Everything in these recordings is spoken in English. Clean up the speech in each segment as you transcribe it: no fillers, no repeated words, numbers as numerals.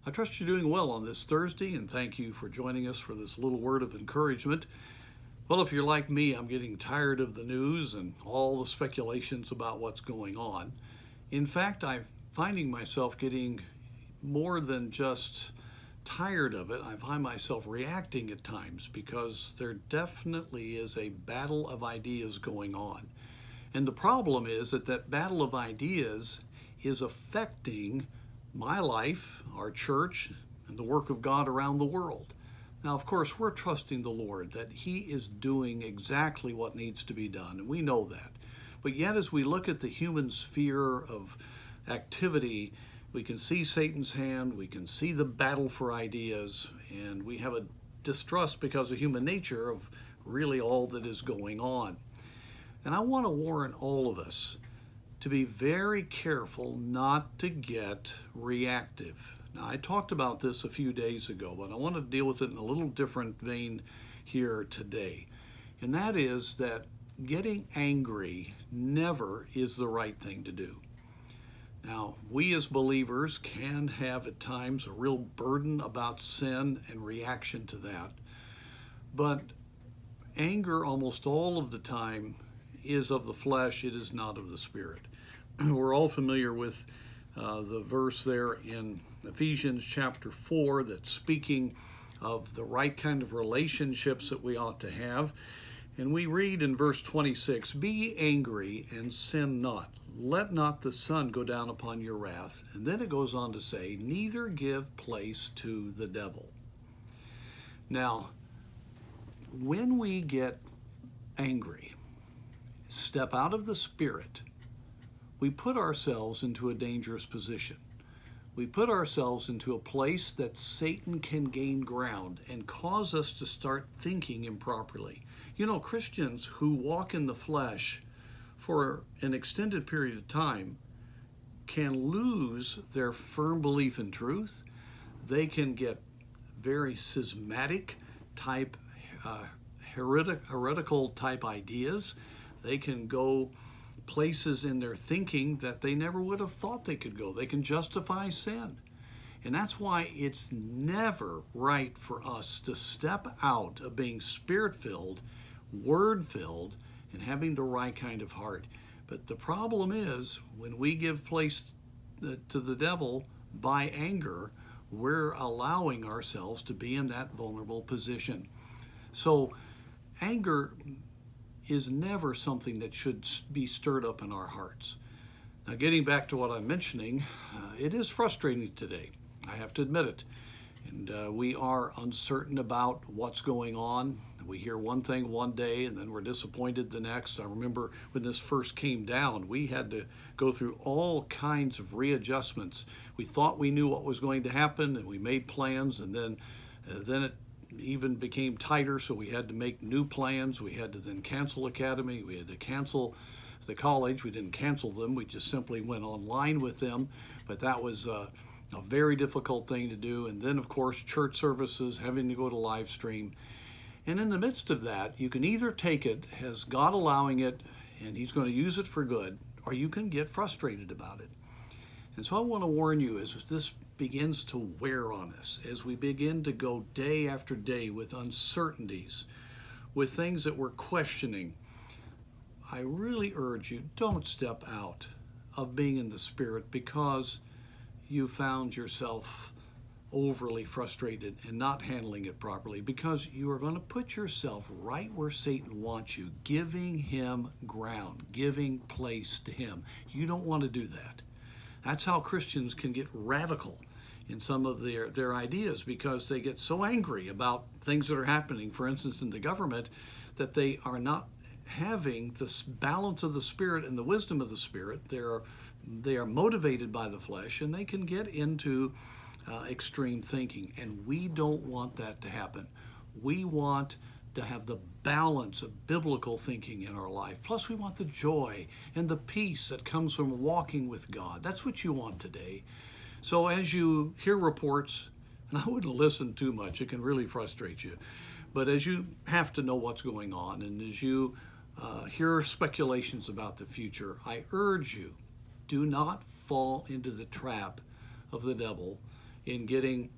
I trust you're doing well on this Thursday, and thank you for joining us for this little word of encouragement. Well, if you're like me, I'm getting tired of the news and all the speculations about what's going on. In fact, I'm finding myself getting more than just tired of it. I find myself reacting at times because there definitely is a battle of ideas going on. And the problem is that battle of ideas is affecting my life, our church, and the work of God around the world. Now, of course, we're trusting the Lord that He is doing exactly what needs to be done, and we know that. But yet, as we look at the human sphere of activity, we can see Satan's hand, we can see the battle for ideas, and we have a distrust because of human nature of really all that is going on. And I want to warn all of us to be very careful not to get reactive. Now, I talked about this a few days ago, but I want to deal with it in a little different vein here today. And that is that getting angry never is the right thing to do. Now, we as believers can have at times a real burden about sin and reaction to that. But anger almost all of the time is of the flesh, it is not of the spirit. We're all familiar with the verse there in Ephesians chapter 4 that's speaking of the right kind of relationships that we ought to have. And we read in verse 26, "Be angry and sin not. Let not the sun go down upon your wrath." And then it goes on to say, "Neither give place to the devil." Now, when we get angry, step out of the spirit, we put ourselves into a dangerous position. We put ourselves into a place that Satan can gain ground and cause us to start thinking improperly. You know, Christians who walk in the flesh for an extended period of time can lose their firm belief in truth. They can get very schismatic type, heretical type ideas. They can go places in their thinking that they never would have thought they could go. They can justify sin. And that's why it's never right for us to step out of being spirit-filled, word-filled, and having the right kind of heart. But the problem is, when we give place to the devil by anger, we're allowing ourselves to be in that vulnerable position. So anger is never something that should be stirred up in our hearts. Now, getting back to what I'm mentioning, it is frustrating today. I have to admit it. And we are uncertain about what's going on. We hear one thing one day and then we're disappointed the next. I remember when this first came down, we had to go through all kinds of readjustments. We thought we knew what was going to happen and we made plans, and then it even became tighter, so we had to make new plans. We had to then cancel academy. We had to cancel the college. We didn't cancel them. We just simply went online with them. But that was a very difficult thing to do. And then, of course, church services, having to go to live stream. And in the midst of that, you can either take it as God allowing it, and He's going to use it for good, or you can get frustrated about it. And so I want to warn you, as this begins to wear on us, as we begin to go day after day with uncertainties, with things that we're questioning, I really urge you, don't step out of being in the Spirit because you found yourself overly frustrated and not handling it properly, because you are going to put yourself right where Satan wants you, giving him ground, giving place to him. You don't want to do that. That's how Christians can get radical in some of their ideas, because they get so angry about things that are happening, for instance, in the government, that they are not having this balance of the Spirit and the wisdom of the Spirit. They are motivated by the flesh, and they can get into extreme thinking, and we don't want that to happen. We want to have the balance of biblical thinking in our life. Plus, we want the joy and the peace that comes from walking with God. That's what you want today. So as you hear reports, and I wouldn't listen too much, it can really frustrate you, but as you have to know what's going on, and as you hear speculations about the future, I urge you, do not fall into the trap of the devil in getting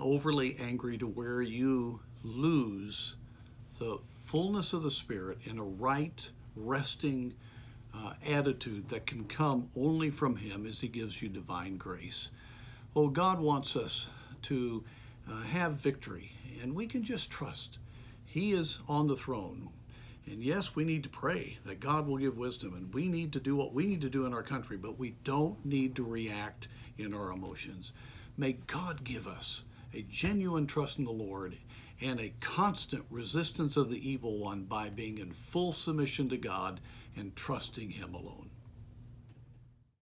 overly angry to where you lose the fullness of the Spirit in a right, resting attitude that can come only from Him as He gives you divine grace. Oh, God wants us to have victory, and we can just trust He is on the throne. And yes, we need to pray that God will give wisdom, and we need to do what we need to do in our country, but we don't need to react in our emotions. May God give us a genuine trust in the Lord and a constant resistance of the evil one by being in full submission to God and trusting Him alone.